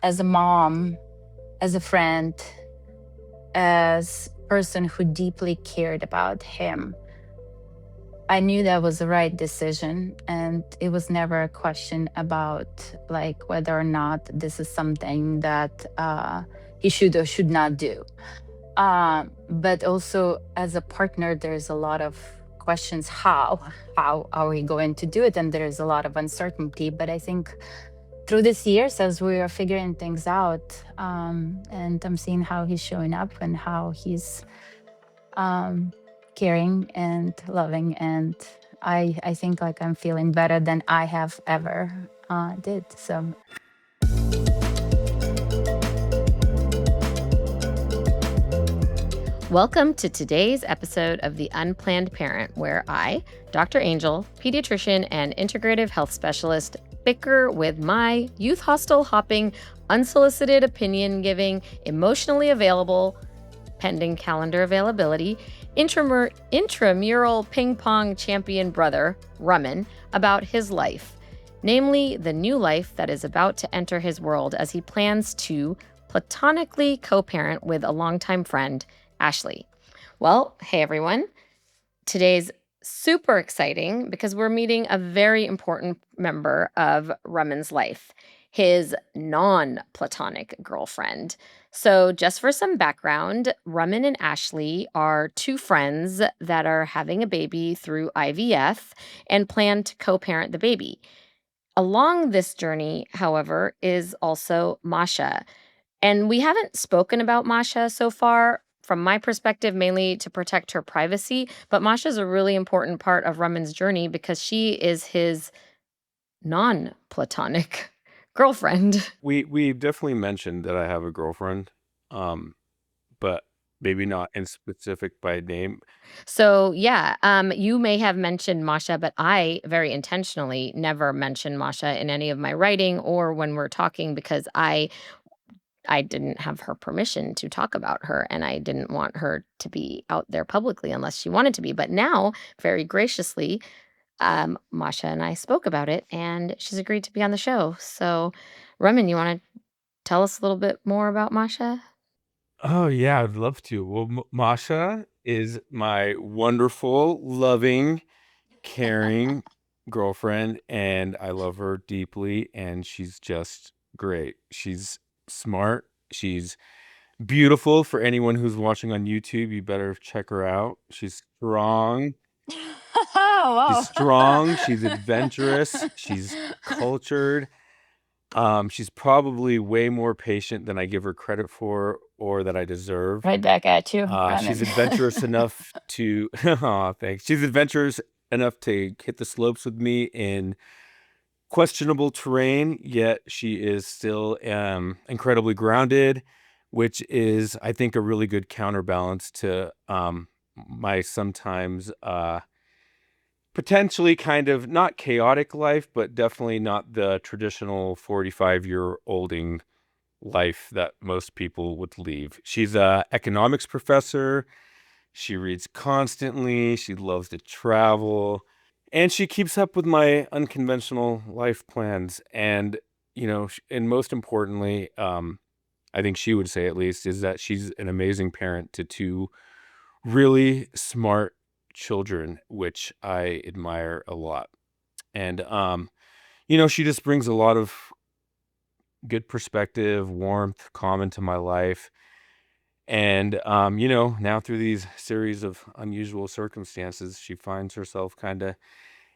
as a mom, as a friend, as a person who deeply cared about him, I knew that was the right decision. And it was never a question about like whether or not this is something that he should or should not do. But also as a partner, there's a lot of questions. How are we going to do it? And there's a lot of uncertainty. But I think through these years, as we are figuring things out, and I'm seeing how he's showing up and how he's um, caring and loving, and I think like I'm feeling better than I have ever did. So Welcome to today's episode of The Unplanned Parent, where I, Dr. Angel, pediatrician and integrative health specialist, bicker with my youth hostel hopping, unsolicited opinion giving, emotionally available, pending calendar availability, intramural ping pong champion brother, Raman, about his life, namely the new life that is about to enter his world as he plans to platonically co-parent with a longtime friend, Ashley. Well, hey everyone. Today's super exciting because we're meeting a very important member of Raman's life, his non-platonic girlfriend. So, just for some background, Raman and Ashley are two friends that are having a baby through IVF and plan to co-parent the baby. Along this journey, however, is also Masha. And we haven't spoken about Masha so far, from my perspective, mainly to protect her privacy. But Masha is a really important part of Raman's journey because she is his non platonic girlfriend. We definitely mentioned that I have a girlfriend, but maybe not in specific by name. So, yeah, you may have mentioned Masha, but I very intentionally never mention Masha in any of my writing or when we're talking because I didn't have her permission to talk about her, and I didn't want her to be out there publicly unless she wanted to be. But now, very graciously, Masha and I spoke about it, and she's agreed to be on the show. So, Raman, you want to tell us a little bit more about Masha? Oh yeah, I'd love to. Well, Masha is my wonderful, loving, caring girlfriend, and I love her deeply, and she's just great. She's smart. She's beautiful. For anyone who's watching on YouTube, you better check her out. She's strong. wow. She's strong, she's adventurous, she's cultured. She's probably way more patient than I give her credit for or that I deserve. Right back at you, She's Ramen. adventurous enough to aw, thanks. She's adventurous enough to hit the slopes with me in questionable terrain, yet she is still incredibly grounded, which is, I think, a really good counterbalance to my sometimes potentially kind of not chaotic life, but definitely not the traditional 45-year-olding life that most people would leave. She's a economics professor. She reads constantly. She loves to travel. And she keeps up with my unconventional life plans. And, and most importantly, I think she would say at least, is that she's an amazing parent to two really smart children, which I admire a lot. And she just brings a lot of good perspective, warmth, calm into my life. And now through these series of unusual circumstances, she finds herself kind of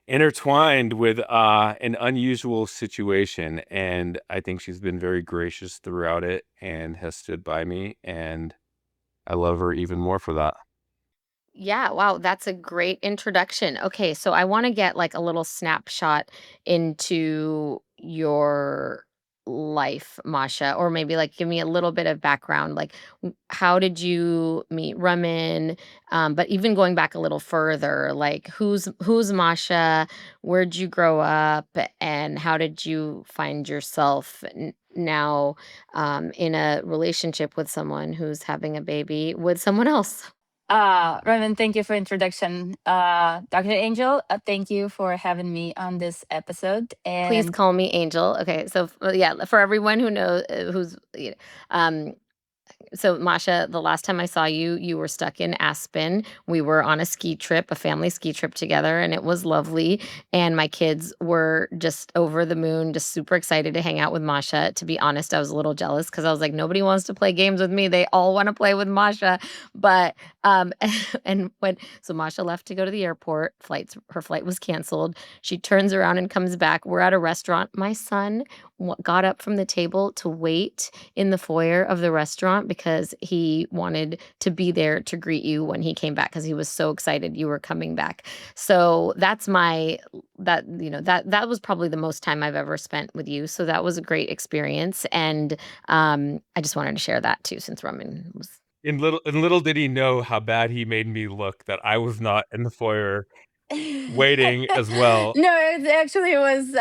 intertwined with an unusual situation. And I think she's been very gracious throughout it and has stood by me. And I love her even more for that. Yeah, wow, that's a great introduction. Okay, so I want to get like a little snapshot into your life, Masha, or maybe like give me a little bit of background. Like, how did you meet Raman? But even going back a little further, like who's Masha? Where'd you grow up, and how did you find yourself now in a relationship with someone who's having a baby with someone else? Raman, thank you for introduction. Dr. Angel, thank you for having me on this episode. Please And call me Angel. Okay, so yeah, for everyone who knows, who's um, so Masha, the last time I saw you, you were stuck in Aspen. We were on a ski trip, a family ski trip together, and it was lovely. And my kids were just over the moon, just super excited to hang out with Masha. To be honest, I was a little jealous because I was like, nobody wants to play games with me. They all want to play with Masha. But and when so Masha left to go to the airport, her flight was canceled. She turns around and comes back. We're at a restaurant. My son got up from the table to wait in the foyer of the restaurant because he wanted to be there to greet you when he came back because he was so excited you were coming back. So that's my that you know that was probably the most time I've ever spent with you. So that was a great experience, and I just wanted to share that too since Raman was. And little did he know how bad he made me look that I was not in the foyer waiting as well. no, it actually was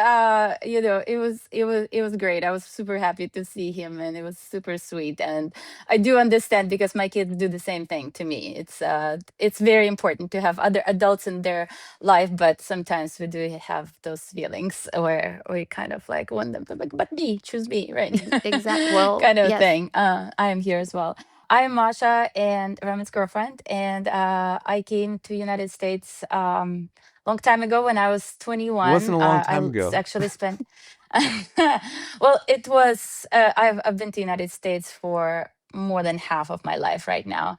it was great. I was super happy to see him, and it was super sweet. And I do understand because my kids do the same thing to me. It's very important to have other adults in their life, but sometimes we do have those feelings where we kind of like want them to like, but me, choose me, right? Exact. Well, Kind of yes. thing. I am here as well. I'm Masha and Raman's girlfriend, and I came to United States long time ago when I was It wasn't 21. a long time ago. Actually spent. Well, it was. I've been to United States for more than half of my life right now,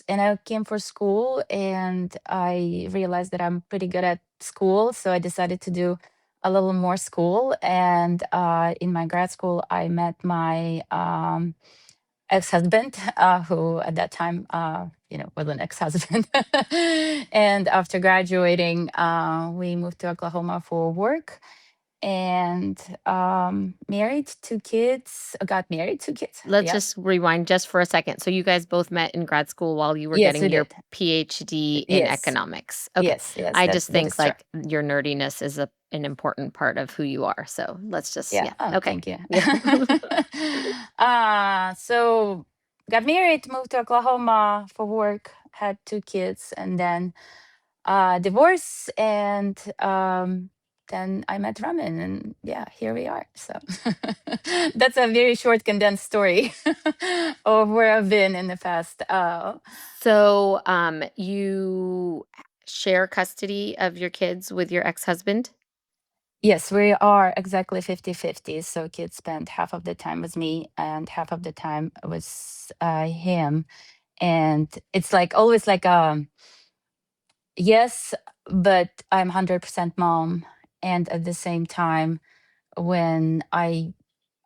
and I came for school, and I realized that I'm pretty good at school, so I decided to do a little more school. And in my grad school, I met my ex-husband, who at that time, was an ex-husband. And after graduating, we moved to Oklahoma for work and married, two kids. Got married, two kids. Let's Yeah. just rewind just for a second. So you guys both met in grad school while you were Yes, we getting your did. PhD in Yes. economics. Okay. Yes. I That just that think is true. like your nerdiness is an important part of who you are. So let's just Yeah. yeah. Oh, Okay. thank you. Yeah. So got married, moved to Oklahoma for work, had two kids, and then divorce, and then I met Raman, and yeah, here we are. So that's a very short, condensed story of where I've been in the past. So you share custody of your kids with your ex-husband? Yes, we are exactly 50-50. So kids spend half of the time with me and half of the time with him. And it's like always like yes, but I'm 100% mom. And at the same time, when I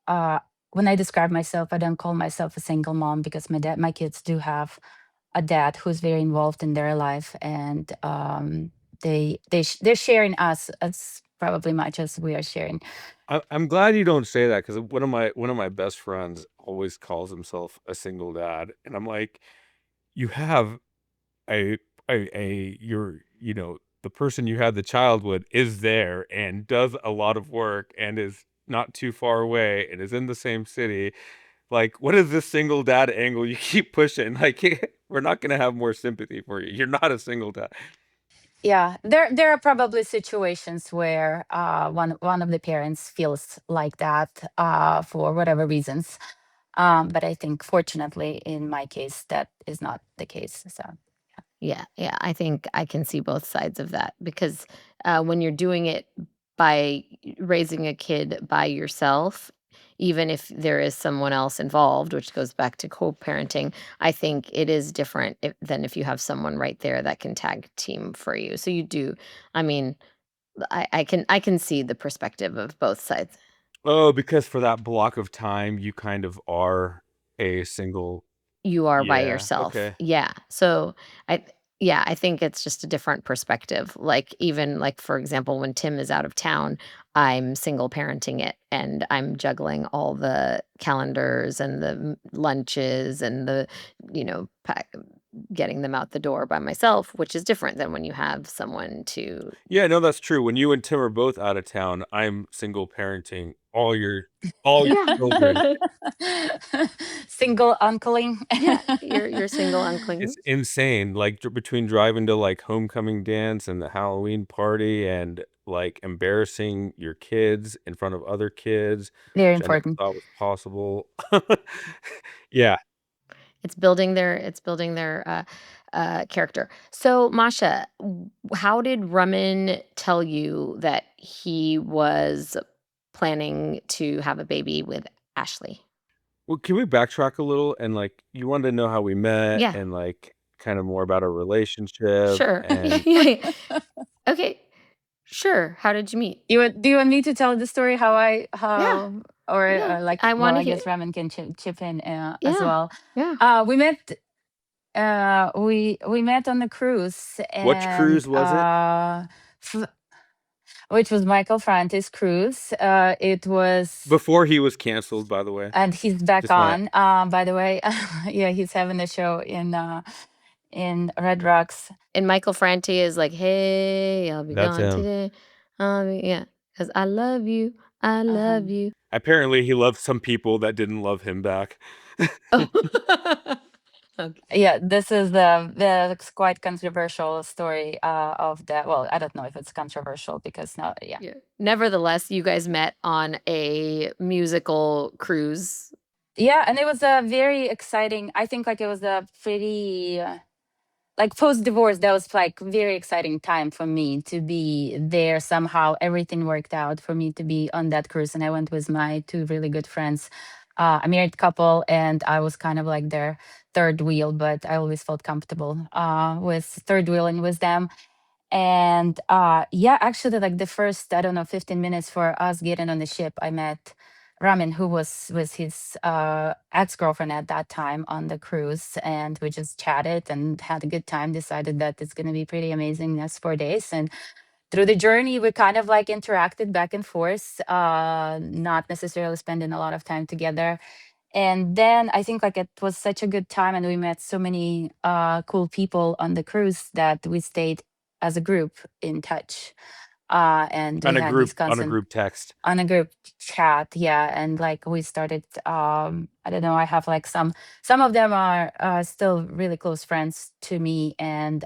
uh, when I describe myself, I don't call myself a single mom because my kids do have a dad who's very involved in their life, and they're sharing us as probably much as we are sharing. I'm glad you don't say that because one of my best friends always calls himself a single dad, and I'm like, you have a the person you had the child with is there and does a lot of work and is not too far away and is in the same city. Like, what is this single dad angle you keep pushing? Like, we're not gonna have more sympathy for you. You're not a single dad. Yeah, there are probably situations where one of the parents feels like that for whatever reasons. But I think fortunately in my case that is not the case. So Yeah, yeah, I think I can see both sides of that because when you're doing it by raising a kid by yourself, even if there is someone else involved, which goes back to co-parenting, I think it is different than if you have someone right there that can tag team for you. So you do, I mean, I can see the perspective of both sides. Oh, because for that block of time, you kind of are a single. You are by Yeah. yourself. Okay. Yeah. So I yeah, I think it's just a different perspective. Like even like for example, when Tim is out of town, I'm single parenting it and I'm juggling all the calendars and the lunches and the, pack getting them out the door by myself, which is different than when you have someone to. Yeah, no, that's true. When you and Tim are both out of town, I'm single parenting all your Yeah. children. Single uncling. Yeah, you're single uncling. It's insane. Like between driving to like homecoming dance and the Halloween party and like embarrassing your kids in front of other kids, Very which I never important. thought was possible. Yeah. It's building their character. So, Masha, how did Raman tell you that he was planning to have a baby with Ashley? Well, can we backtrack a little and like you wanted to know how we met Yeah, and like kind of more about our relationship sure. and Yeah. Okay, sure. How did you meet? Do you want me to tell the story Yeah, or yeah. like, I well, want to I hear. guess Raman can chip in as Yeah, well. yeah. We met we met on the cruise, which and cruise was it? f- which was Michael Franti's cruise. It was, Before he was canceled, by the way. and he's back Just want on. By the way, yeah, he's having a show in Red Rocks. And Michael Franti is like, "Hey, I'll be that's gone him. today." Yeah, because I love you. I Uh-huh. love you. Apparently, he loved some people that didn't love him back. Oh. Okay. Yeah, this is it's quite controversial story of that. Well, I don't know if it's controversial because now, yeah. Yeah. Nevertheless, you guys met on a musical cruise. Yeah, and it was a very exciting. I think like it was a pretty like post divorce. That was like very exciting time for me to be there. Somehow everything worked out for me to be on that cruise, and I went with my two really good friends, a married couple, and I was kind of like their third wheel, but I always felt comfortable with third wheeling with them. And yeah, actually, like the first, I don't know, 15 minutes for us getting on the ship, I met Ramin, who was with his ex-girlfriend at that time on the cruise, and we just chatted and had a good time. Decided that it's going to be pretty amazing next 4 days, and through the journey, we kind of like interacted back and forth, not necessarily spending a lot of time together. And then I think like it was such a good time, and we met so many cool people on the cruise that we stayed as a group in touch. And we had these On a constant group text. on a group chat, yeah. And like we started, I don't know, I have like some of them are still really close friends to me. And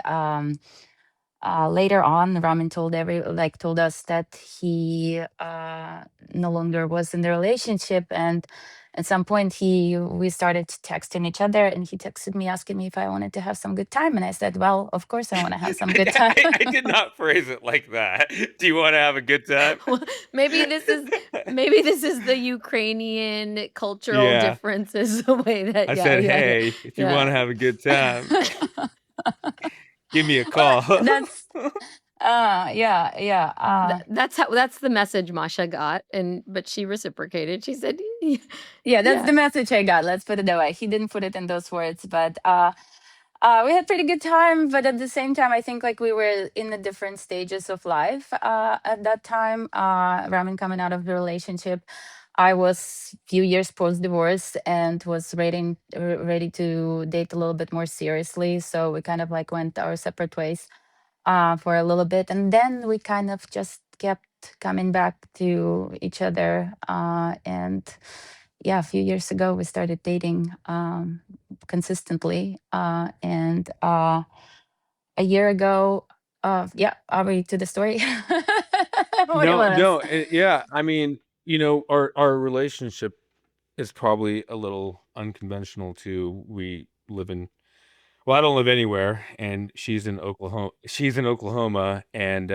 later on, Ramin told us that he no longer was in the relationship, and at some point we started texting each other, and he texted me asking me if I wanted to have some good time, and I said, well, of course I want to have some good time. I did not phrase it like that. Do you want to have a good time? Well, maybe this is the Ukrainian cultural Yeah. differences, the way that I yeah, said, yeah, yeah. hey, if you want to Yeah. have a good time, give me a call. That's yeah. That's the message Masha got, but she reciprocated. She said, Yeah, that's yeah. the message I got. Let's put it that way. He didn't put it in those words, but we had pretty good time. But at the same time, I think like we were in the different stages of life at that time. Ramen coming out of the relationship, I was few years post divorce and was ready to date a little bit more seriously. So we kind of like went our separate ways for a little bit, and then we kind of just kept coming back to each other. And yeah, a few years ago we started dating consistently, and a year ago, yeah, are we to the story? What No, else? no, yeah. I mean, our relationship is probably a little unconventional too. We live in Well, I don't live anywhere, and she's in Oklahoma. She's in Oklahoma, and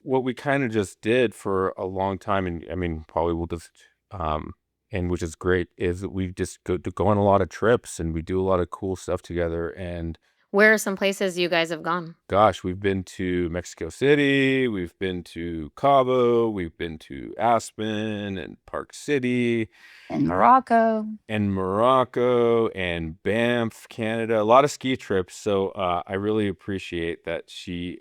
what we kind of just did for a long time, and I mean, probably we'll just, and which is great, is that we just go on a lot of trips, and we do a lot of cool stuff together. And Where are some places you guys have gone? gosh, we've been to Mexico City, we've been to Cabo, we've been to Aspen and Park City In Morocco. and Morocco and Banff, Canada, a lot of ski trips. So I really appreciate that she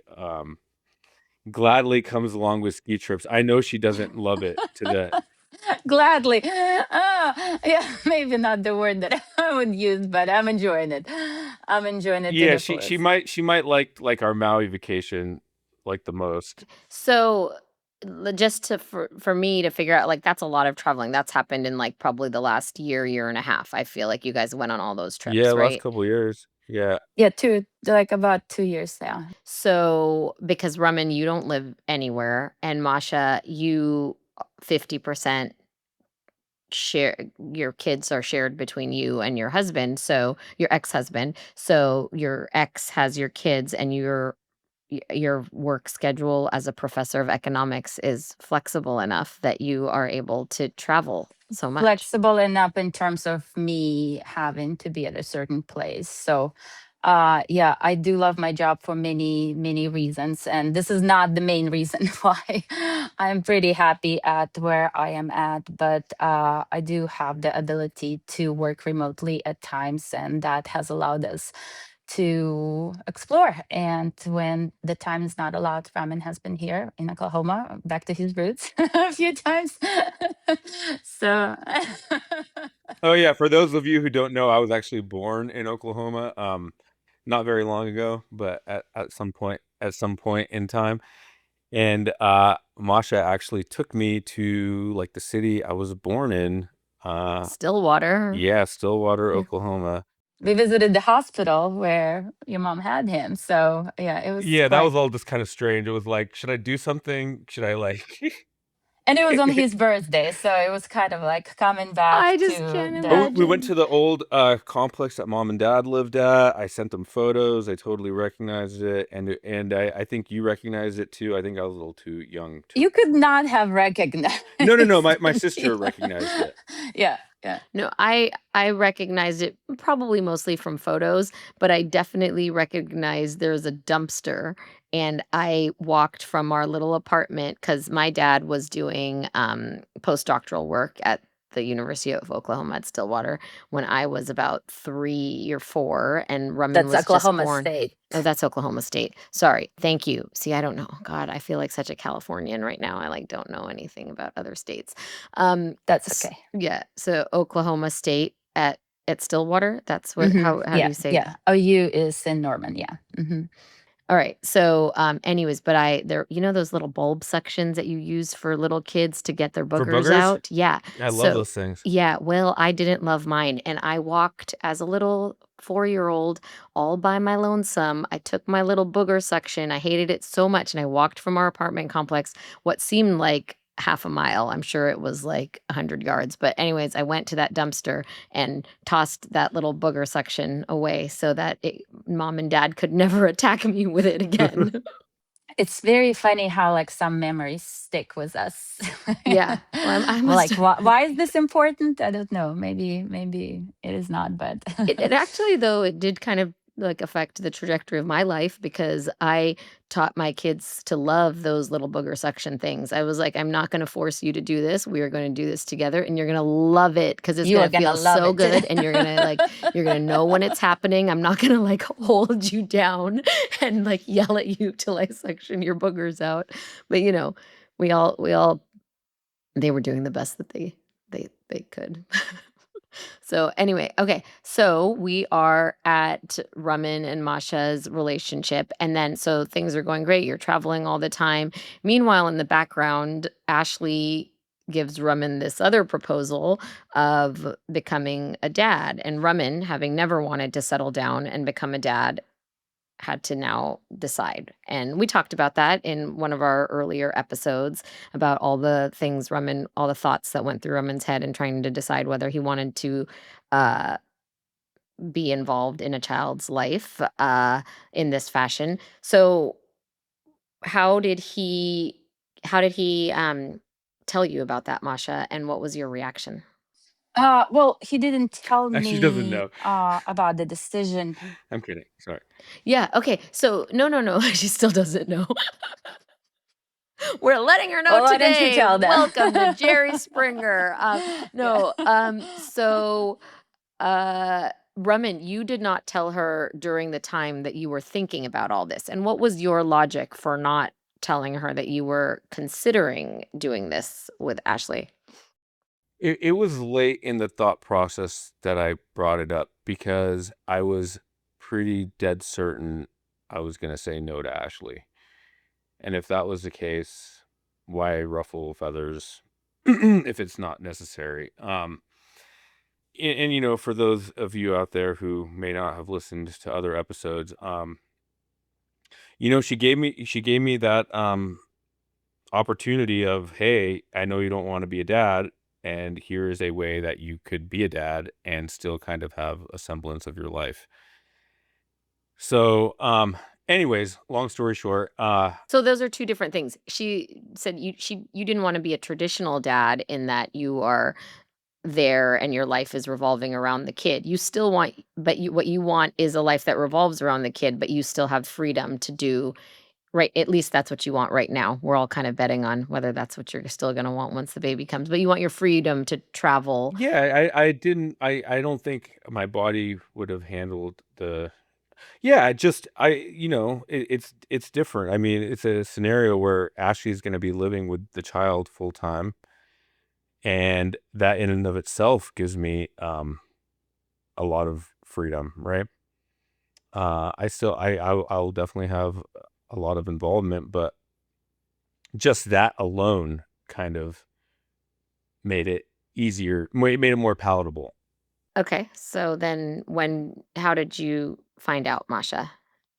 gladly comes along with ski trips. I know she doesn't love it to the Gladly. Yeah, maybe not the word that I would use, but I'm enjoying it. I'm enjoying it to Yeah, the she fullest. might like our Maui vacation like the most. So just to for me to figure out, like, that's a lot of traveling. That's happened in like probably the last year and a half. I feel like you guys went on all those Yeah, trips, last right? couple years. Yeah. Yeah, like about 2 years now. So because Raman, you don't live anywhere, and Masha, you 50% share, your kids are shared between you and your husband, so your ex-husband. So your ex has your kids, and your work schedule as a professor of economics is flexible enough that you are able to travel so much. Flexible enough in terms of me having to be at a certain place. So yeah, I do love my job for many reasons, and this is not the main reason why. I'm pretty happy at where I am at, but I do have the ability to work remotely at times, and that has allowed us to explore. And when the time is not allowed, Raman has been here in Oklahoma, back to his roots a few times. So, Oh yeah, for those of you who don't know, I was actually born in Oklahoma, not very long ago, but at some point in time. And Masha actually took me to like the city I was born in. Stillwater. Yeah, Stillwater, Oklahoma. we visited the hospital where your mom had him. So, yeah, it was Yeah, that quite. was all just kind of strange. It was like, should I do something? Should I like And it was on his birthday. So it was kind of like coming back I just to can't the. We went imagine. to the old complex that mom and dad lived at. I sent them photos. I totally recognized it, and I think you recognized it too. I think I was a little too young to. You could not have recognized No. My me. sister recognized it. Yeah, yeah. No, I recognized it probably mostly from photos, but I definitely recognized there's a dumpster, and I walked from our little apartment because my dad was doing, postdoctoral work at the University of Oklahoma at Stillwater when I was about 3 or 4, and Raman That's was just Oklahoma born. State. Oh, that's Oklahoma State. Sorry. Thank you. See, I don't know. God, I feel like such a Californian right now. I, like, don't know anything about other states. That's S okay. Yeah, so Oklahoma State at Stillwater, that's what how do Yeah, you say yeah. OU is in Norman. Yeah. Alright, so, anyways, but I there, those little bulb sections that you use for little kids to get their For boogers boogers? out? Yeah, I love so those things. yeah, well, I didn't love mine, and I walked as a little 4-year-old all by my lonesome. I took my little booger suction, I hated it so much, and I walked from our apartment complex what seemed like half a mile. I'm sure it was like 100 yards, but anyways, I went to that dumpster and tossed that little booger suction away so that mom and dad could never attack me with it again. It's very funny how like some memories stick with us. Yeah. Well, I Well, must like have. why is this important? I don't know. Maybe it is not, but It actually, though, it did kind of, like, affect the trajectory of my life because I taught my kids to love those little booger suction things. I was like, "I'm not gonna force you to do this. We are gonna do this together, and you're gonna love it because it's you are gonna gonna feel love so it too. good, and you're gonna know when it's happening. I'm not gonna, like, hold you down and, like, yell at you till I suction your boogers out." But, we all they were doing the best that they could. So anyway, okay. So we are at Raman and Masha's relationship. And then so things are going great. You're traveling all the time. Meanwhile, in the background, Ashley gives Raman this other proposal of becoming a dad. And Raman, having never wanted to settle down and become a dad, had to now decide. And we talked about that in one of our earlier episodes about all the things Raman, all the thoughts that went through Raman's head and trying to decide whether he wanted to uh, be involved in a child's life in this fashion. So how did he how did he tell you about that, Masha, and what was your reaction? Well, he didn't tell She doesn't me know. about the decision. I'm kidding. Sorry. Yeah, okay. So no, she still doesn't know. We're letting her know Well, why don't you today. tell them? Welcome to Jerry Springer. Yeah. No, so Raman, you did not tell her during the time that you were thinking about all this. And what was your logic for not telling her that you were considering doing this with Ashley? It was late in the thought process that I brought it up because I was pretty dead certain I was going to say no to Ashley. And if that was the case, why ruffle feathers if it's not necessary? And for those of you out there who may not have listened to other episodes, she gave me that opportunity of, hey, I know you don't want to be a dad, and here is a way that you could be a dad and still kind of have a semblance of your life. So, anyways, long story short, So those are two different things. She said you didn't want to be a traditional dad in that you are there and your life is revolving around the kid. You still want but you what you want is a life that revolves around the kid, but you still have freedom to do right, at least that's what you want right now. We're all kind of betting on whether that's what you're still gonna want once the baby comes, but you want your freedom to travel. yeah, I don't think my body would have handled yeah, it's different. I mean, it's a scenario where Ashley's going to be living with the child full time, and that in and of itself gives me a lot of freedom, right? I'll definitely have a lot of involvement, but just that alone kind of made it made it more palatable. Okay, so then how did you find out, Masha,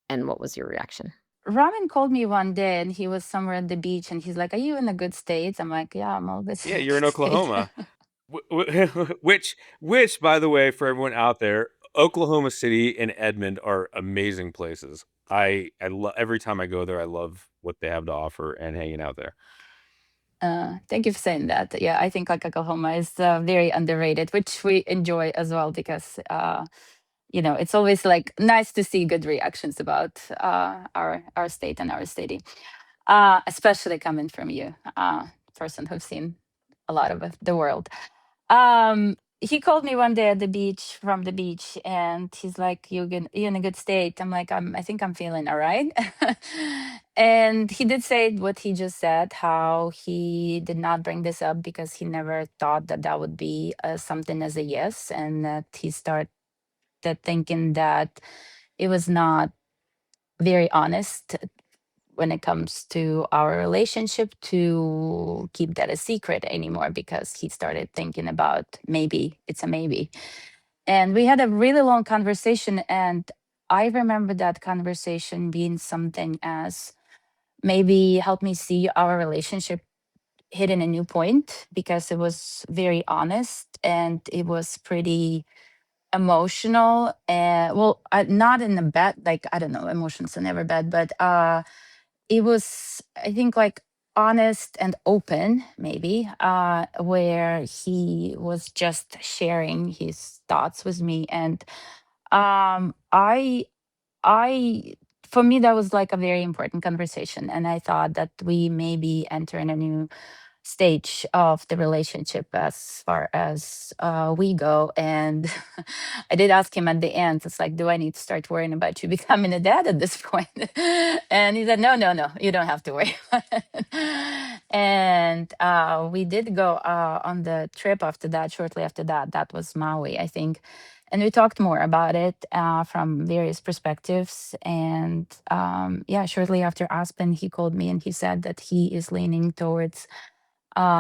and what was your reaction? Raman called me one day and he was somewhere at the beach and he's like, "Are you in a good state?" I'm like, "Yeah, I'm always in Yeah, a you're in good state." Oklahoma. Which, by the way, for everyone out there, Oklahoma City and Edmond are amazing places. I love every time I go there. I love what they have to offer and hanging out there. Thank you for saying that. Yeah, I think like Oklahoma is very underrated, which we enjoy as well because it's always like nice to see good reactions about our state and our city, especially coming from you, person who's seen a lot of the world. He called me one day at the beach from the beach, and he's like, "You in a good state?" I'm like, I think I'm feeling all right." And he did say what he just said, how he did not bring this up because he never thought that that would be something as a yes, and that he started thinking that it was not very honest when it comes to our relationship to keep that a secret anymore, because he started thinking about maybe it's a maybe. And we had a really long conversation, and I remember that conversation being something as maybe help me see our relationship hitting a new point, because it was very honest and it was pretty emotional. And well, not in a bad, like, I don't know, emotions are never bad, but it was, I think, like honest and open, maybe, where he was just sharing his thoughts with me. And um i I for me, that was like a very important conversation, and I thought that we maybe enter in a new stage of the relationship as far as we go. And I did ask him at the end, it's like, do I need to start worrying about you becoming a dad at this point? And he said, no, no, no, you don't have to worry. And we did go on the trip after that, shortly after that. That was Maui, I think. And we talked more about it from various perspectives. And yeah, shortly after Aspen, he called me and he said that he is leaning towards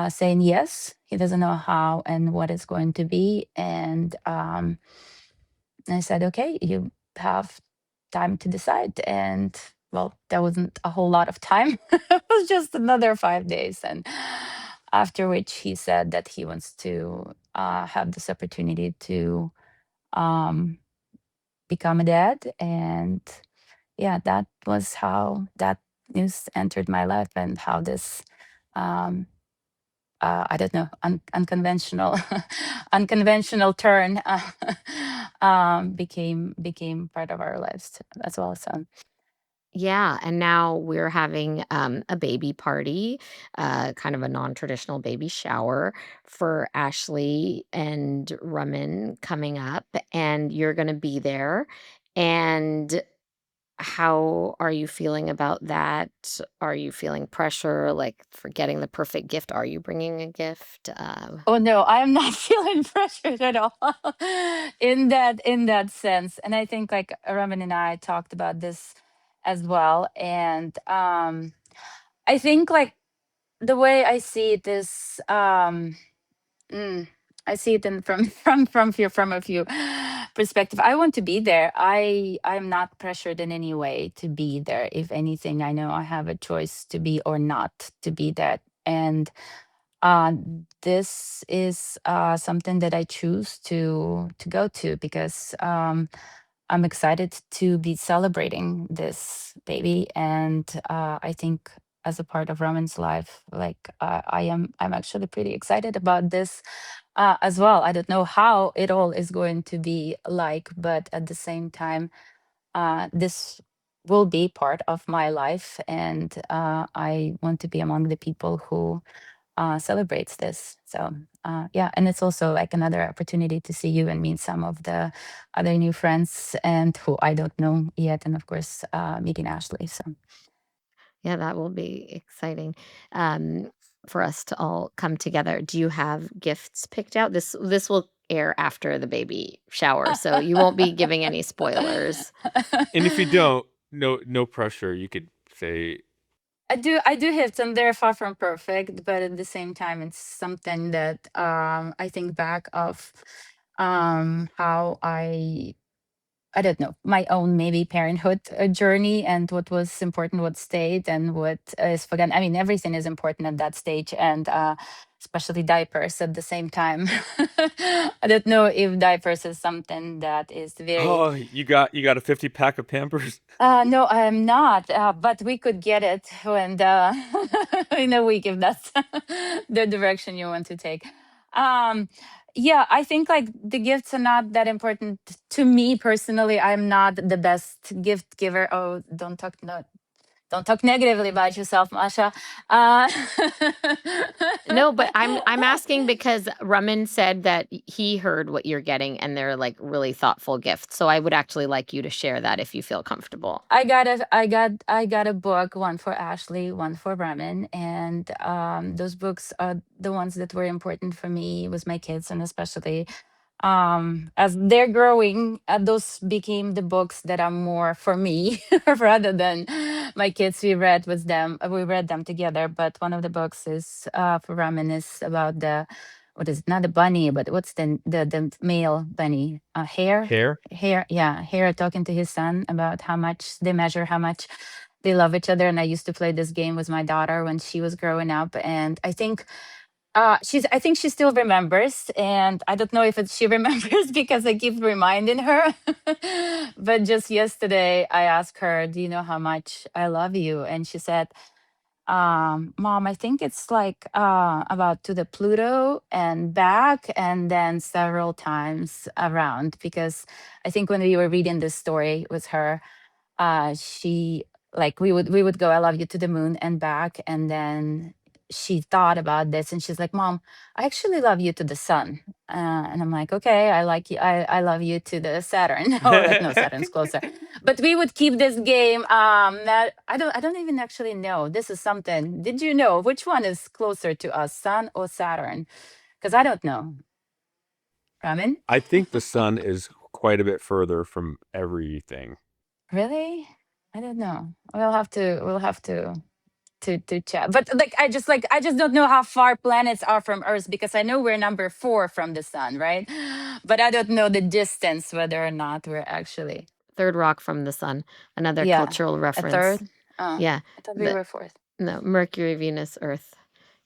saying yes. He doesn't know how and what it's going to be. And I said, okay, you have time to decide. And well, there wasn't a whole lot of time. It was just another 5 days. And after which he said that he wants to have this opportunity to um, become a dad. And yeah, that was how that news entered my life, and how this um, I don't know, unconventional, unconventional turn became part of our lives as well. So Yeah, and now we're having, a baby party, kind of a non-traditional baby shower for Ashley and Raman coming up, and you're gonna be there, and how are you feeling about that? Are you feeling pressure, like, for getting the perfect gift? Are you bringing a gift? Oh no, I'm not feeling pressured at all in that sense. And I think like Raman and I talked about this as well. And I think like the way I see it is mm, I see it in from from a few perspective. I want to be there. I'm not pressured in any way to be there. If anything, I know I have a choice to be or not to be there. And uh, this is something that I choose to go to because I'm excited to be celebrating this baby, and I think as a part of Raman's life, like I'm actually pretty excited about this as well. I don't know how it all is going to be like, but at the same time, this will be part of my life, and I want to be among the people who celebrates this. So yeah, and it's also like another opportunity to see you and meet some of the other new friends and who I don't know yet, and of course meeting Ashley. So Yeah, that will be exciting, um, for us to all come together. Do you have gifts picked out? This will air after the baby shower, so you won't be giving any spoilers. And if you don't, no pressure. You could say, I do have some. They're far from perfect, but at the same time, it's something that I think back of how I don't know, my own maybe parenthood journey and what was important, what stayed, and what is forgotten. I mean, everything is important at that stage, and especially diapers at the same time. I don't know if diapers is something that is very. "Oh, you got a 50 pack of Pampers." No, I'm not, but we could get it when in a week if that's the direction you want to take. Um, yeah, I think like the gifts are not that important to me personally. I'm not the best gift giver. Oh, don't talk no, don't talk negatively about yourself, Masha. Uh, No, but I'm asking because Raman said that he heard what you're getting and they're, like, really thoughtful gifts, so I would actually like you to share that if you feel comfortable. I got a book, one for Ashley, one for Raman, and those books are the ones that were important for me with my kids, and especially as they're growing, those became the books that are more for me rather than my kids. We read them together, but one of the books is for Raman is about the what is it, not the bunny, but what's the male bunny, hare. Hair? Yeah, hare talking to his son about how much they measure how much they love each other. And I used to play this game with my daughter when she was growing up, and I think she still remembers, and I don't know if she remembers because I keep reminding her. But just yesterday I asked her, "Do you know how much I love you?" And she said, "Mom, I think it's like about to the Pluto and back, and then several times around." Because I think when we were reading this story with her, she like we would go, "I love you" to the moon and back, and then she thought about this and she's like, "Mom, I actually love you to the sun." And I'm like, "Okay, I like you, I love you to the Saturn." Or like, no, Saturn's closer. But we would keep this game. That I don't even actually know, this is something, did you know which one is closer to us, sun or Saturn? Because I don't know. Ramen? I think the sun is quite a bit further from everything. Really? I don't know. We'll have to chat. But I just don't know how far planets are from Earth, because I know we're number 4 from the sun, right? But I don't know the distance, whether or not we're actually. Third rock from the sun, another Yeah, cultural a reference. third. Yeah, I thought we the were fourth. no, Mercury, Venus, Earth.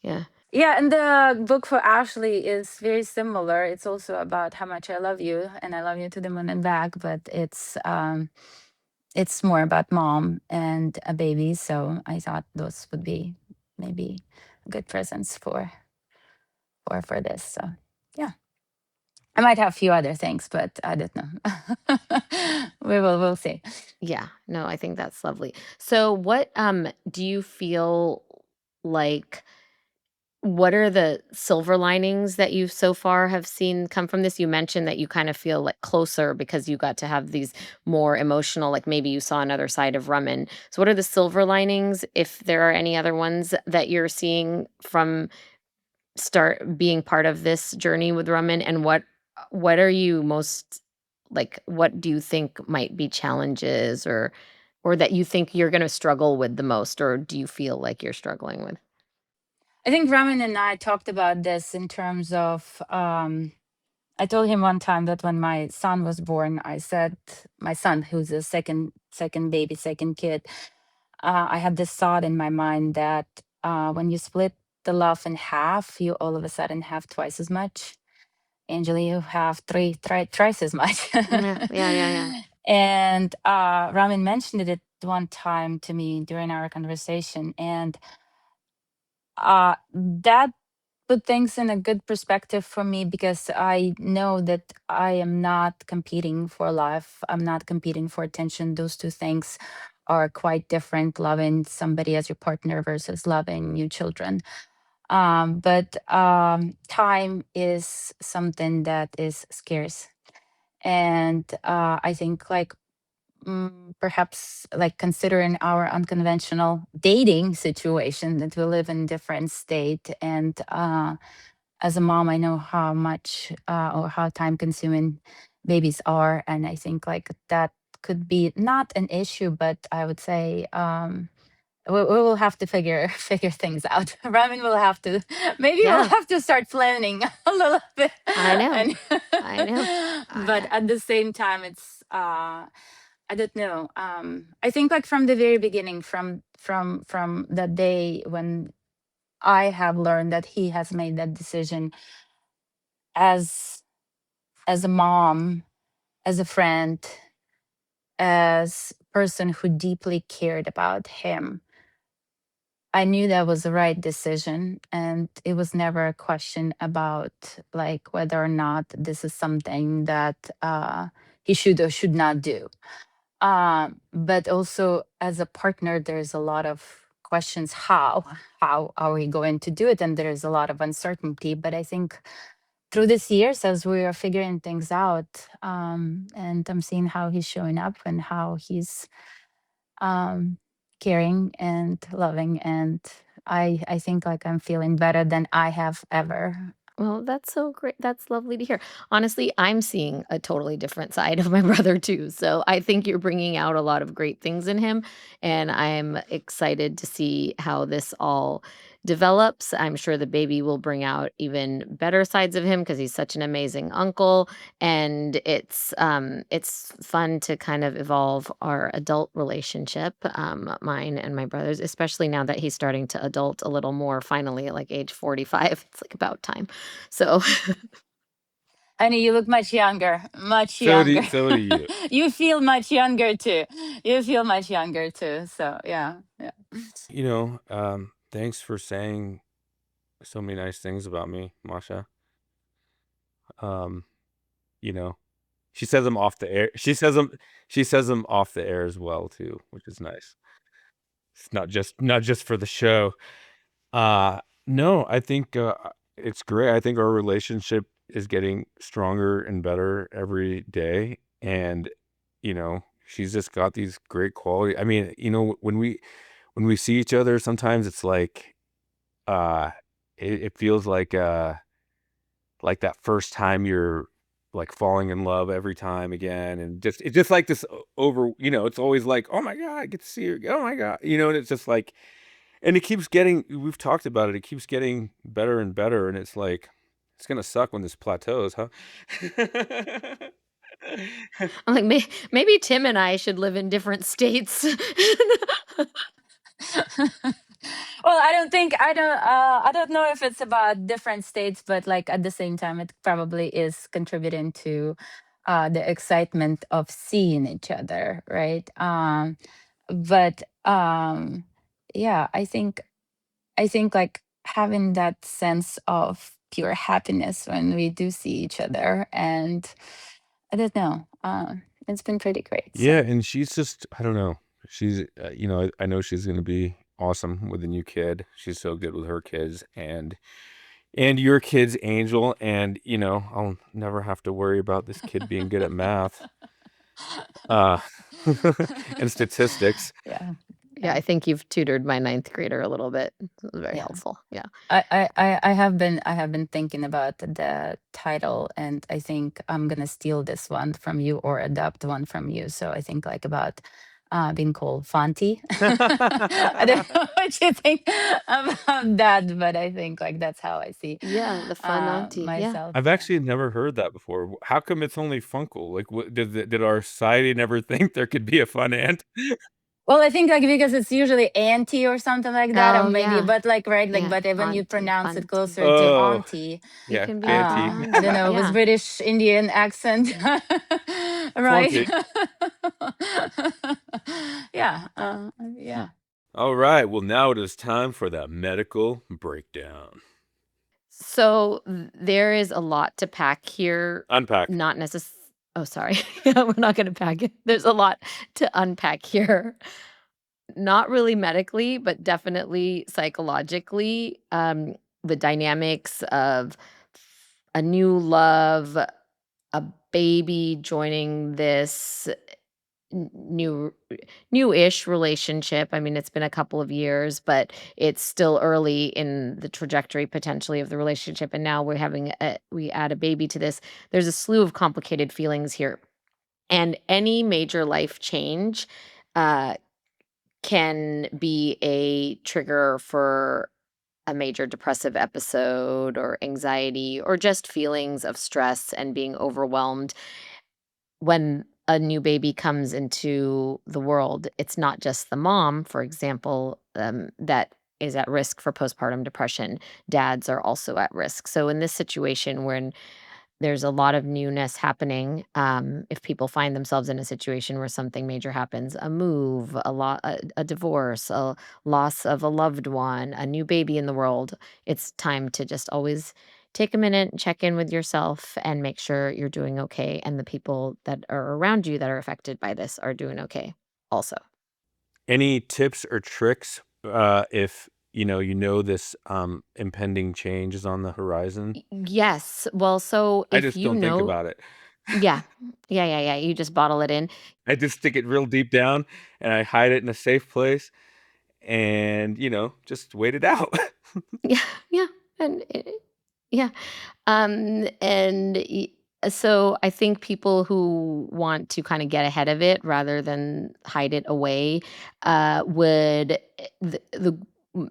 Yeah. Yeah, and the book for Ashley is very similar. It's also about how much I love you, and I love you to the moon and back. But it's more about mom and a baby. So I thought those would be maybe good presents for this. So yeah, I might have a few other things, but I don't know. We'll see. Yeah. No, I think that's lovely. So what do you feel like What are the silver linings that you so far have seen come from this? You mentioned that you kind of feel, like, closer because you got to have these more emotional, like, maybe you saw another side of Raman. So what are the silver linings, if there are any other ones that you're seeing from start being part of this journey with Raman, and what are you most like, what do you think might be challenges or that you think you're gonna struggle with the most, or do you feel like you're struggling with? I think Raman and I talked about this in terms of I told him one time that when my son was born, I said, my son, who's a second baby, second kid, I had this thought in my mind that when you split the love in half, you all of a sudden have twice as much. Angela, you have thrice as much. Yeah, yeah, yeah, yeah. And Ramin mentioned it one time to me during our conversation, and that put things in a good perspective for me because I know that I am not competing for love. I'm not competing for attention. Those two things are quite different, loving somebody as your partner versus loving your children. But time is something that is scarce. And I think, like, perhaps, like, considering our unconventional dating situation, that we live in different state, and as a mom, I know how much or how time consuming babies are. And I think, like, that could be not an issue, but I would say we will have to figure things out. Ramin will have to, maybe we'll Yeah, have to start planning a little bit. I know. And I know. but I at the same time, it's I don't know. I think, like, from the very beginning, from the day when I have learned that he has made that decision, as a mom, as a friend, as person who deeply cared about him, I knew that was the right decision. And it was never a question about, like, whether or not this is something that he should or should not do. But also, as a partner, there's a lot of questions. How are we going to do it? And there's a lot of uncertainty. But I think through these years, as we are figuring things out, and I'm seeing how he's showing up and how he's um, caring and loving, and I think, like, I'm feeling better than I have ever. Well, that's so great. That's lovely to hear. Honestly, I'm seeing a totally different side of my brother too. So I think you're bringing out a lot of great things in him. And I'm excited to see how this all develops. I'm sure the baby will bring out even better sides of him because he's such an amazing uncle. And it's fun to kind of evolve our adult relationship, mine and my brother's, especially now that he's starting to adult a little more finally at like age 45. It's like about time. So, Honey, you look much younger, much So younger. do you. You feel much younger too. You feel much younger too. So yeah, yeah. Thanks for saying so many nice things about me, Masha. Um, you know, she says them off the air. She says them off the air as well too, which is nice. It's not just for the show. No, I think it's great. I think our relationship is getting stronger and better every day, and she's just got these great quality. I mean, when we see each other, sometimes it's like uh it feels like that first time you're like falling in love every time again, and it's just like this over, it's always like, oh my god, I get to see her, oh my god, and it's just like, and it keeps getting, we've talked about it, it keeps getting better and better, and it's like, it's gonna suck when this plateaus, huh? I'm like, maybe Tim and I should live in different states. Well, I don't know if it's about different states, but, like, at the same time, it probably is contributing to the excitement of seeing each other, right? But yeah, I think, like, having that sense of pure happiness when we do see each other, and I don't know, it's been pretty great. So Yeah, and she's just, I don't know, she's I know she's gonna be awesome with the new kid. She's so good with her kids, and your kid's Angel, and I'll never have to worry about this kid being good at math uh and statistics. Yeah. Yeah, I think you've tutored my 9th grader a little bit. It was very Yeah. helpful. Yeah. I have been thinking about the title, and I think I'm gonna steal this one from you or adopt one from you. So I think like about being called Fanti. I don't know what you think about that, but I think like that's how I see Yeah, the fun auntie. Yeah. myself. I've Yeah. actually never heard that before. How come it's only Funkle? Like, what did our society never think there could be a fun aunt? Well, I think like because it's usually auntie or something like that, or Oh, maybe, yeah. but like right, like Yeah, but when you auntie, pronounce it Fanti. closer to Oh, auntie, You yeah, can be like the auntie. I don't know, auntie. with Yeah. British Indian accent, right? Fonty. Yeah, yeah. All right. Well, now it is time for the medical breakdown. So there is a lot to pack here. Unpack. Not necessarily. Oh, sorry. Yeah, we're not going to pack it. There's a lot to unpack here. Not really medically, but definitely psychologically. The dynamics of a new love, a baby joining this new new-ish relationship. I mean, it's been a couple of years, but it's still early in the trajectory potentially of the relationship, and now we add a baby to this. There's a slew of complicated feelings here, and any major life change uh, can be a trigger for a major depressive episode or anxiety or just feelings of stress and being overwhelmed when a new baby comes into the world. It's not just the mom, for example, that is at risk for postpartum depression. Dads are also at risk. So in this situation, when there's a lot of newness happening, if people find themselves in a situation where something major happens, a move, a divorce, a loss of a loved one, a new baby in the world, it's time to just always take a minute, check in with yourself, and make sure you're doing okay, and the people that are around you that are affected by this are doing okay also. Any tips or tricks if this impending change is on the horizon? Yes. Well, so I if just you don't think know. about it. Yeah. Yeah, you just bottle it in. I just stick it real deep down and I hide it in a safe place and, just wait it out. Yeah, yeah, and yeah. So I think people who want to kind of get ahead of it rather than hide it away would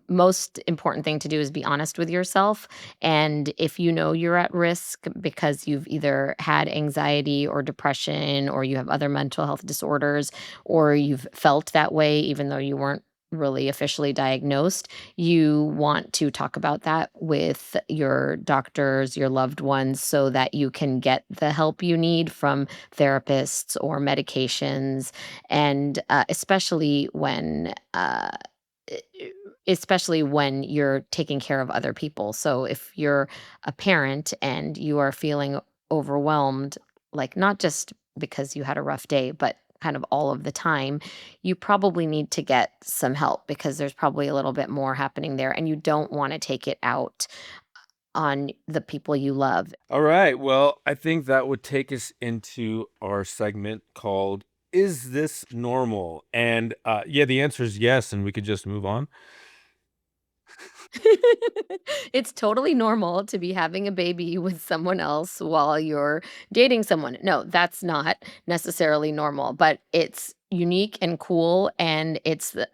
most important thing to do is be honest with yourself. And if you know you're at risk because you've either had anxiety or depression or you have other mental health disorders or you've felt that way even though you weren't really officially diagnosed, you want to talk about that with your doctors, your loved ones, so that you can get the help you need from therapists or medications. And e- especially when you're taking care of other people. So if you're a parent and you are feeling overwhelmed, like not just because you had a rough day, but kind of all of the time, you probably need to get some help because there's probably a little bit more happening there and you don't want to take it out on the people you love. All right. Well, I think that would take us into our segment called Is This Normal? And yeah, the answer is yes, and we could just move on. It's totally normal to be having a baby with someone else while you're dating someone. No, that's not necessarily normal, but it's unique and cool and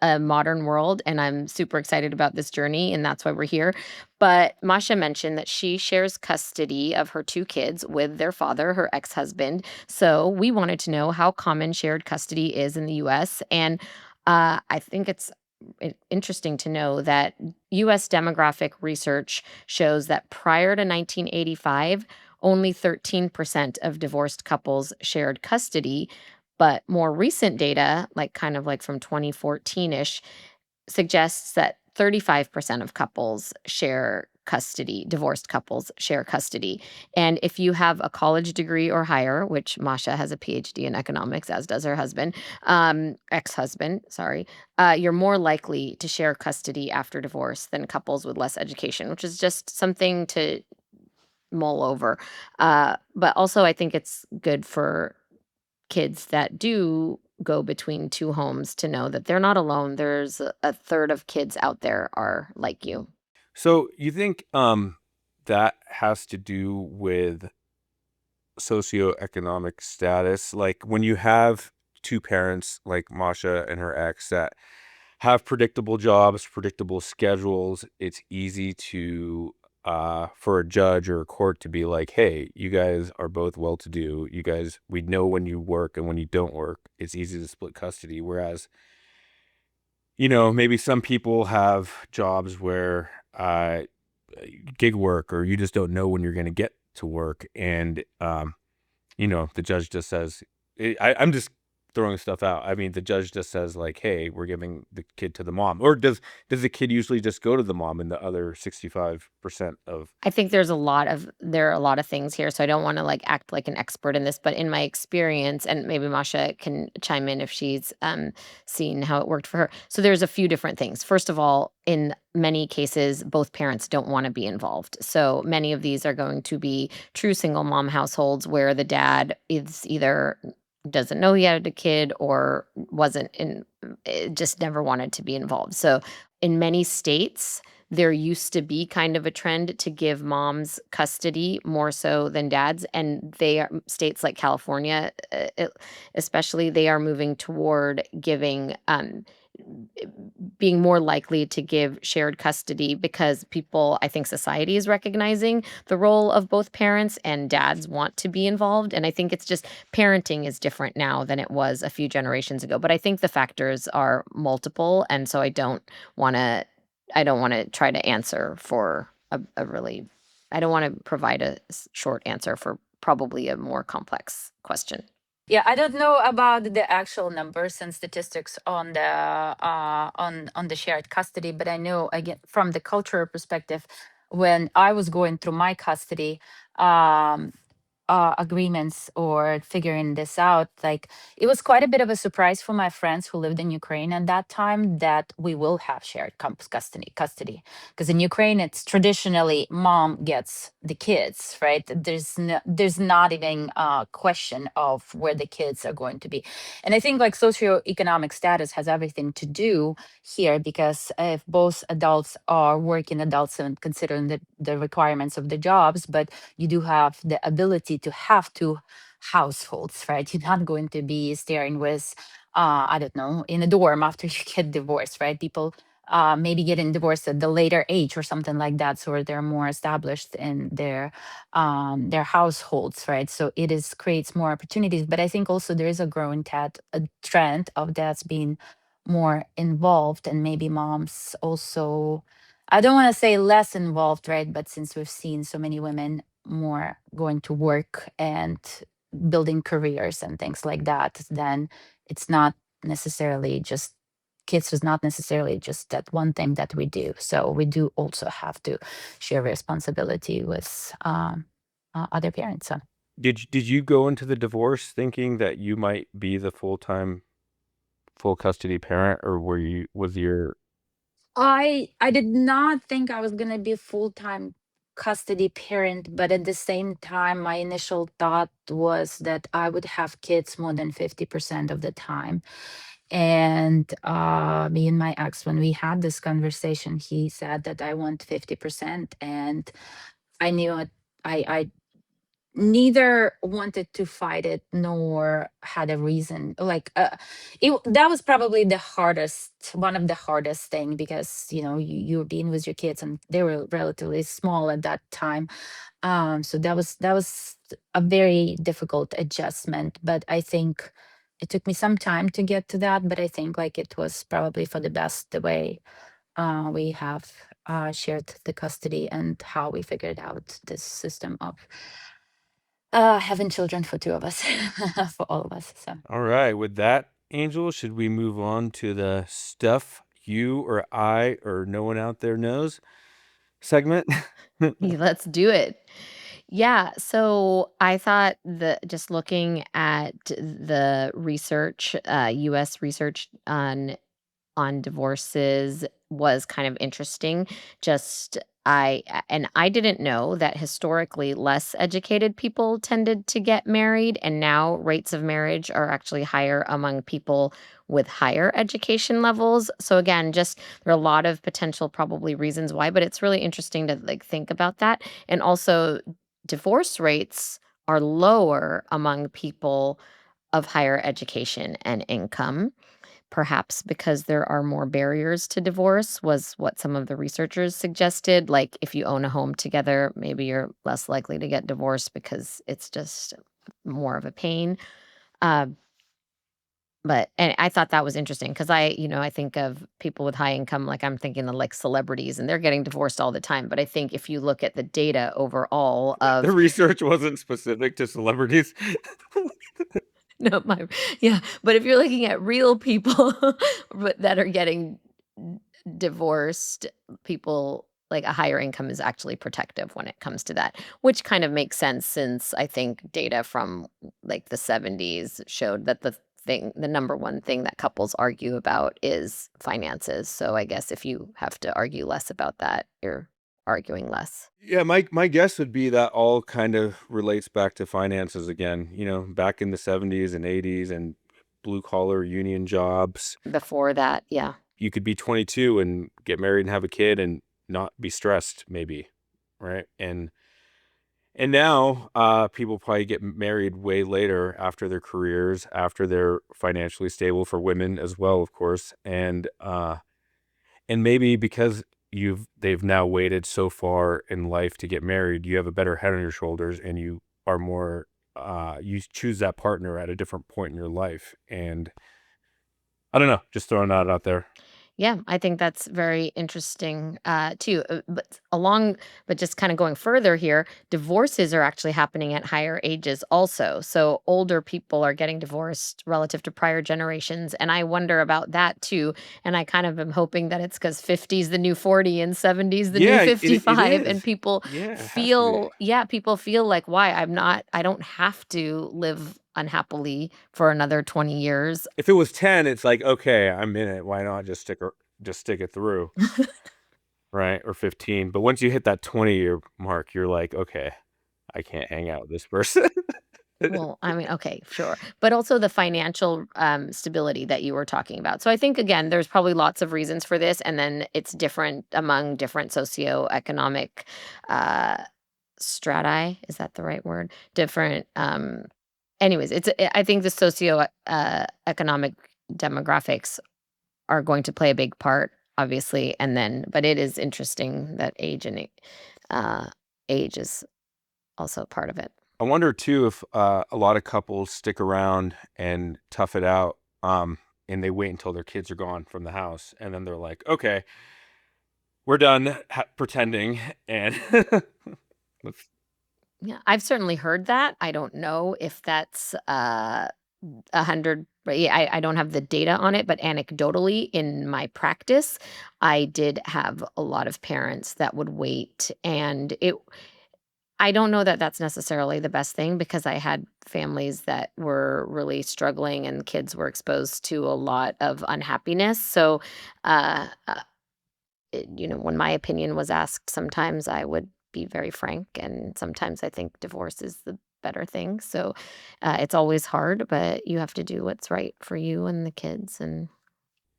a modern world and I'm super excited about this journey and that's why we're here. But Masha mentioned that she shares custody of her 2 kids with their father, her ex-husband. So we wanted to know how common shared custody is in the US and I think it's interesting to know that US demographic research shows that prior to 1985, only 13% of divorced couples shared custody, but more recent data, like kind of like from 2014-ish, suggests that 35% of couples share custody. Divorced couples share custody. And if you have a college degree or higher, which Masha has a PhD in economics, as does her husband, ex-husband, sorry, you're more likely to share custody after divorce than couples with less education, which is just something to mull over. But also, I think it's good for kids that do go between two homes to know that they're not alone. There's a third of kids out there are like you. So you think that has to do with socioeconomic status? Like when you have two parents like Masha and her ex that have predictable jobs, predictable schedules, it's easy to for a judge or a court to be like, hey, you guys are both well to do. You guys, we know when you work and when you don't work. It's easy to split custody. Whereas, maybe some people have jobs where gig work, or you just don't know when you're going to get to work. And, the judge just says, I'm just throwing stuff out. I mean, the judge just says like, hey, we're giving the kid to the mom. Or does the kid usually just go to the mom in the other 65% of? I think there are a lot of things here, so I don't wanna, like, act like an expert in this, but in my experience, and maybe Masha can chime in if she's, seen how it worked for her. So there's a few different things. First of all, in many cases, both parents don't wanna be involved. So many of these are going to be true single mom households where the dad is either doesn't know he had a kid or just never wanted to be involved. So in many states, there used to be kind of a trend to give moms custody more so than dads, and states like California, especially, they are moving toward giving, being more likely to give shared custody because I think society is recognizing the role of both parents and dads want to be involved. And I think it's just parenting is different now than it was a few generations ago. But I think the factors are multiple. And so I don't want to try to answer for a really, I don't want to provide a short answer for probably a more complex question. Yeah, I don't know about the actual numbers and statistics on the shared custody, but I know again from the cultural perspective, when I was going through my custody um, agreements or figuring this out, like it was quite a bit of a surprise for my friends who lived in Ukraine at that time that we will have shared custody. Because in Ukraine, it's traditionally mom gets the kids, right? There's not even a question of where the kids are going to be. And I think like socioeconomic status has everything to do here, because if both adults are working adults and considering the requirements of the jobs, but you do have the ability to have two households, right? You're not going to be staring with, I don't know, in a dorm after you get divorced, right? People maybe getting divorced at the later age or something like that, so they're more established in their households, right? So it is creates more opportunities. But I think also there is a growing a trend of dads being more involved, and maybe moms also, I don't want to say less involved, right? But since we've seen so many women more going to work and building careers and things like that, then it's not necessarily just kids is not necessarily just that one thing that we do. So we do also have to share responsibility with other parents. So Did you go into the divorce thinking that you might be the full custody parent, or was your? I did not think I was gonna be full-time custody parent, but at the same time, my initial thought was that I would have kids more than 50% of the time. And me and my ex, when we had this conversation, he said that I want 50%. And I knew it, I neither wanted to fight it nor had a reason, like that was probably the hardest, one of the hardest thing, because you were being with your kids and they were relatively small at that time. So that was a very difficult adjustment, but I think it took me some time to get to that, but I think like it was probably for the best, the way we have shared the custody and how we figured out this system of having children for two of us, for all of us. So All right, with that, Angel, should we move on to the stuff you or I or no one out there knows? segment? Let's do it. Yeah, so I thought that just looking at the research, US research on divorces was kind of interesting. Just and I didn't know that historically less educated people tended to get married, and now rates of marriage are actually higher among people with higher education levels. So again, just there are a lot of potential probably reasons why, but it's really interesting to like think about that. And also divorce rates are lower among people of higher education and income. Perhaps because there are more barriers to divorce was what some of the researchers suggested. Like, if you own a home together, maybe you're less likely to get divorced because it's just more of a pain. Uh, but and I thought that was interesting because I think of people with high income, like I'm thinking of like celebrities, and they're getting divorced all the time. But I think if you look at the data overall The of research wasn't specific to celebrities. no, yeah, but if you're looking at real people but that are getting divorced, people like a higher income is actually protective when it comes to that, which kind of makes sense since I think data from like the 70s showed that the number one thing that couples argue about is finances. So I guess if you have to argue less about that, you're arguing less. Yeah, my guess would be that all kind of relates back to finances again, back in the 70s and 80s and blue collar union jobs. Before that, yeah. You could be 22 and get married and have a kid and not be stressed maybe, right? And now people probably get married way later after their careers, after they're financially stable for women as well, of course. And maybe because they've now waited so far in life to get married, you have a better head on your shoulders and you are more you choose that partner at a different point in your life. And I don't know, just throwing that out there. Yeah, I think that's very interesting, too. But just kind of going further here, divorces are actually happening at higher ages also. So older people are getting divorced relative to prior generations. And I wonder about that too. And I kind of am hoping that it's because 50 is the new 40 and 70 is the new Yeah, it 55. And is. Yeah, it has to be. people feel like, why? I don't have to live unhappily for another 20 years. If it was 10, it's like, okay, I'm in it. Why not just stick it through, right? Or 15. But once you hit that 20-year mark, you're like, okay, I can't hang out with this person. Well, I mean, okay, sure. But also the financial stability that you were talking about. So I think, again, there's probably lots of reasons for this. And then it's different among different socioeconomic uh, strati. Is that the right word? Different. Anyways, I think the socio economic demographics are going to play a big part, obviously. And then, but it is interesting that uh, age is also part of it. I wonder too if a lot of couples stick around and tough it out, and they wait until their kids are gone from the house, and then they're like, "Okay, we're done pretending," and let's. Yeah, I've certainly heard that. I don't know if that's 100, but yeah, I don't have the data on it, but anecdotally in my practice, I did have a lot of parents that would wait, and I don't know that that's necessarily the best thing because I had families that were really struggling and kids were exposed to a lot of unhappiness. So, uh, when my opinion was asked, sometimes I would be very frank, and sometimes I think divorce is the better thing. So, it's always hard, but you have to do what's right for you and the kids. And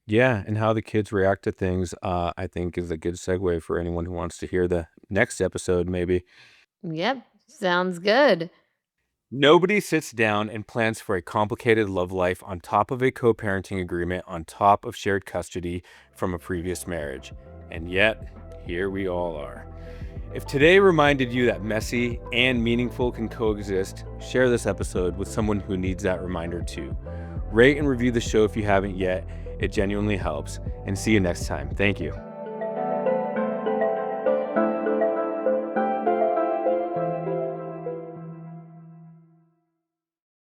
Yeah, and how the kids react to things, I think, is a good segue for anyone who wants to hear the next episode, maybe. yep, sounds good. Nobody sits down and plans for a complicated love life on top of a co parenting agreement, on top of shared custody from a previous marriage. And yet, here we all are. If today reminded you that messy and meaningful can coexist, share this episode with someone who needs that reminder too. Rate and review the show if you haven't yet. It genuinely helps. And see you next time. Thank you.